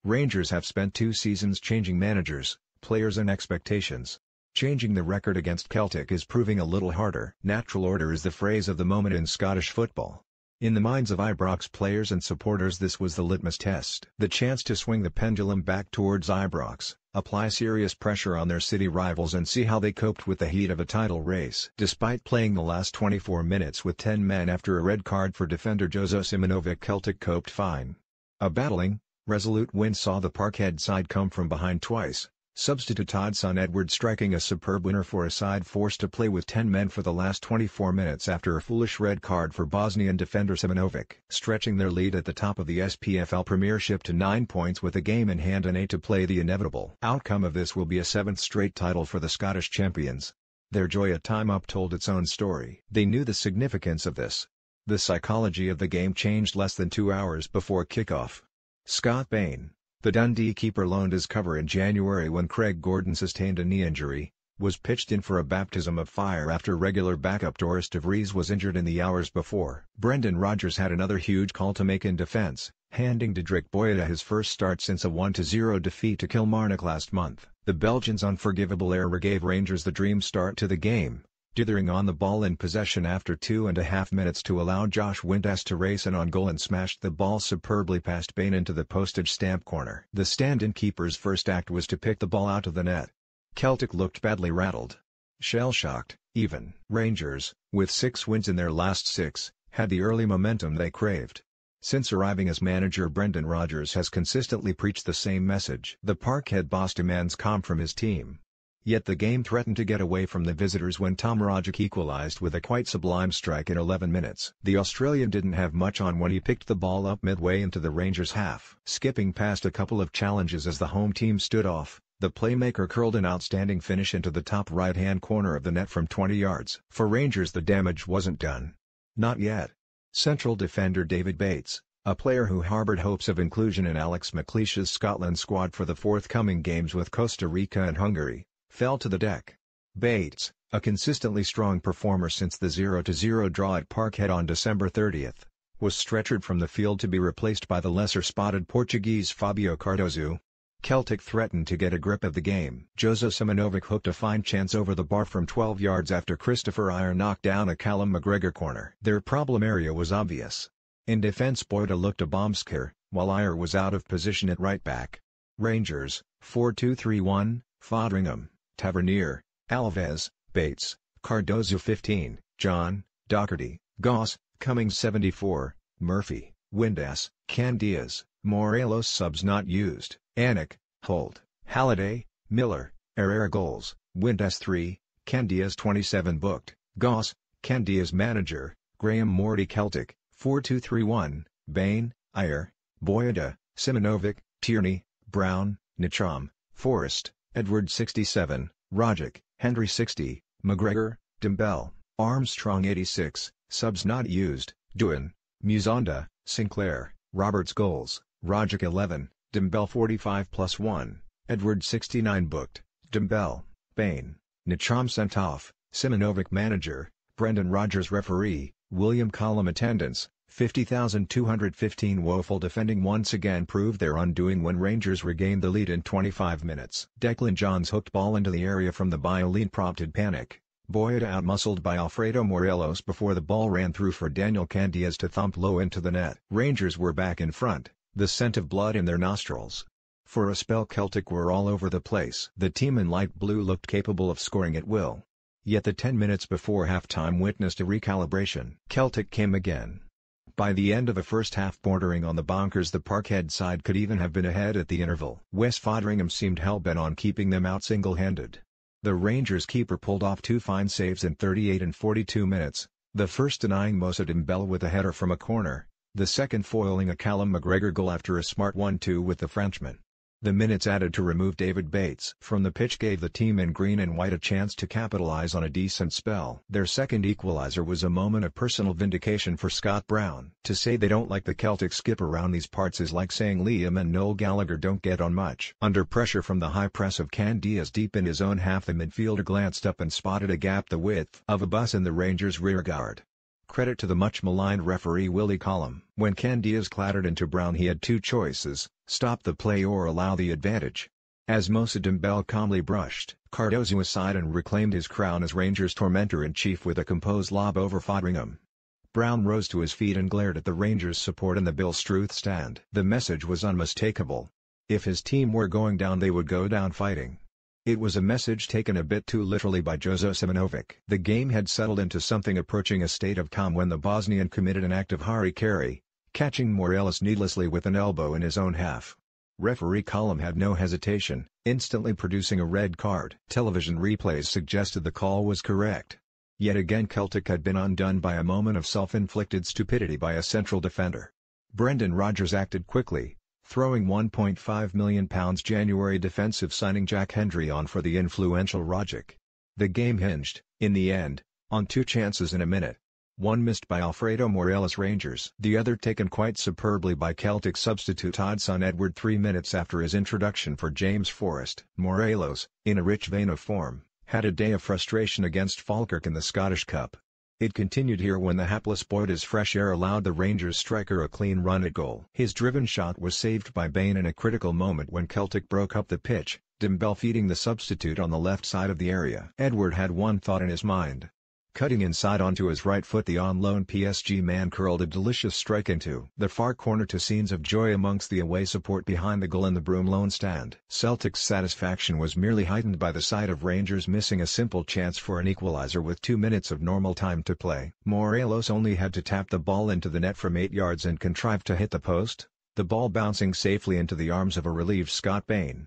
Rangers have spent 2 seasons changing managers, players and expectations. Changing the record against Celtic is proving a little harder. Natural order is the phrase of the moment in Scottish football. In the minds of Ibrox players and supporters, this was the litmus test. The chance to swing the pendulum back towards Ibrox, apply serious pressure on their city rivals and see how they coped with the heat of a title race. Despite playing the last 24 minutes with 10 men after a red card for defender Jozo, Celtic coped fine. A battling, resolute win saw the Parkhead side come from behind twice. Substitute Odsonne Edouard striking a superb winner for a side forced to play with 10 men for the last 24 minutes after a foolish red card for Bosnian defender Simonovic, stretching their lead at the top of the SPFL Premiership to 9 points with a game in hand and 8 to play. The inevitable outcome of this will be a 7th straight title for the Scottish champions. Their joy at time up told its own story. They knew the significance of this. The psychology of the game changed less than 2 hours before kickoff. Scott Bain, the Dundee keeper loaned as cover in January when Craig Gordon sustained a knee injury, was pitched in for a baptism of fire after regular backup Doris de Vries was injured in the hours before. Brendan Rodgers had another huge call to make in defence, handing Diedrich Boyata his first start since a 1-0 defeat to Kilmarnock last month. The Belgian's unforgivable error gave Rangers the dream start to the game, dithering on the ball in possession after 2.5 minutes to allow Josh Windass to race in on goal and smashed the ball superbly past Bain into the postage stamp corner. The stand-in keeper's first act was to pick the ball out of the net. Celtic looked badly rattled. Shell-shocked, even. Rangers, with 6 wins in their last 6, had the early momentum they craved. Since arriving as manager, Brendan Rodgers has consistently preached the same message. The Parkhead boss demands calm from his team. Yet the game threatened to get away from the visitors when Tom Rogic equalised with a quite sublime strike in 11 minutes. The Australian didn't have much on when he picked the ball up midway into the Rangers' half. Skipping past a couple of challenges as the home team stood off, the playmaker curled an outstanding finish into the top right-hand corner of the net from 20 yards. For Rangers, the damage wasn't done. Not yet. Central defender David Bates, a player who harboured hopes of inclusion in Alex McLeish's Scotland squad for the forthcoming games with Costa Rica and Hungary, fell to the deck. Bates, a consistently strong performer since the 0-0 draw at Parkhead on December 30, was stretchered from the field to be replaced by the lesser-spotted Portuguese Fabio Cardozo. Celtic threatened to get a grip of the game. Jozo Simonovic hooked a fine chance over the bar from 12 yards after Christopher Ajer knocked down a Callum McGregor corner. Their problem area was obvious. In defence, Boyata looked a bomb scare, while Ajer was out of position at right back. Rangers, 4-2-3-1, Foderingham, Tavernier, Alves, Bates, Cardozo 15, John, Docherty, Goss, Cummings 74, Murphy, Windass, Candias, Morelos. Subs not used: Anik, Holt, Halliday, Miller, Herrera. Goals: Windass 3, Candias 27. Booked: Goss, Candias. Manager: Graham Morty. Celtic, 4-2-3-1, Bain, Ajer, Boyata, Simonovic, Tierney, Brown, Nicham, Forrest, Edward 67, Rogic, Henry 60, McGregor, Dembele, Armstrong 86. Subs not used: Doohan, Musonda, Sinclair, Roberts. Goals: Rogic 11, Dembele 45+1, Edward 69. Booked: Dembele, Bain, Nicham. Sent off: Simonovic. Manager: Brendan Rodgers. Referee: William Collum. Attendance: 50,215. Woeful defending once again proved their undoing when Rangers regained the lead in 25 minutes. Declan John's hooked ball into the area from the byline prompted panic. Boyata outmuscled by Alfredo Morelos before the ball ran through for Daniel Candias to thump low into the net. Rangers were back in front, the scent of blood in their nostrils. For a spell, Celtic were all over the place. The team in light blue looked capable of scoring at will. Yet the 10 minutes before half-time witnessed a recalibration. Celtic came again. By the end of the first half, bordering on the bonkers, the Parkhead side could even have been ahead at the interval. Wes Foderingham seemed hell-bent on keeping them out single-handed. The Rangers keeper pulled off 2 fine saves in 38 and 42 minutes, the first denying Moussa Dembele with a header from a corner, the second foiling a Callum McGregor goal after a smart 1-2 with the Frenchman. The minutes added to remove David Bates from the pitch gave the team in green and white a chance to capitalise on a decent spell. Their second equaliser was a moment of personal vindication for Scott Brown. To say they don't like the Celtic skip around these parts is like saying Liam and Noel Gallagher don't get on much. Under pressure from the high press of Candias deep in his own half, the midfielder glanced up and spotted a gap the width of a bus in the Rangers' rearguard. Credit to the much-maligned referee Willie Collum. When Ken Diaz clattered into Brown, he had two choices: stop the play or allow the advantage. As Moussa Dembele calmly brushed Cardozo aside and reclaimed his crown as Rangers tormentor-in-chief with a composed lob over Foderingham, Brown rose to his feet and glared at the Rangers support in the Bill Struth stand. The message was unmistakable. If his team were going down, they would go down fighting. It was a message taken a bit too literally by Jozo Simonovic. The game had settled into something approaching a state of calm when the Bosnian committed an act of hara-kiri, catching Morelos needlessly with an elbow in his own half. Referee Collum had no hesitation, instantly producing a red card. Television replays suggested the call was correct. Yet again Celtic had been undone by a moment of self-inflicted stupidity by a central defender. Brendan Rodgers acted quickly, throwing £1.5 million January defensive signing Jack Hendry on for the influential Rogic. The game hinged, in the end, on two chances in a minute. One missed by Alfredo Morelos Rangers, the other taken quite superbly by Celtic substitute Odsonne Edouard 3 minutes after his introduction for James Forrest. Morelos, in a rich vein of form, had a day of frustration against Falkirk in the Scottish Cup. It continued here when the hapless Boyda's fresh air allowed the Rangers striker a clean run at goal. His driven shot was saved by Bain in a critical moment when Celtic broke up the pitch, Dembele feeding the substitute on the left side of the area. Edward had one thought in his mind. Cutting inside onto his right foot, the on-loan PSG man curled a delicious strike into the far corner to scenes of joy amongst the away support behind the goal in the Broomloan stand. Celtic's satisfaction was merely heightened by the sight of Rangers missing a simple chance for an equaliser with 2 minutes of normal time to play. Morelos only had to tap the ball into the net from 8 yards and contrived to hit the post, the ball bouncing safely into the arms of a relieved Scott Bain.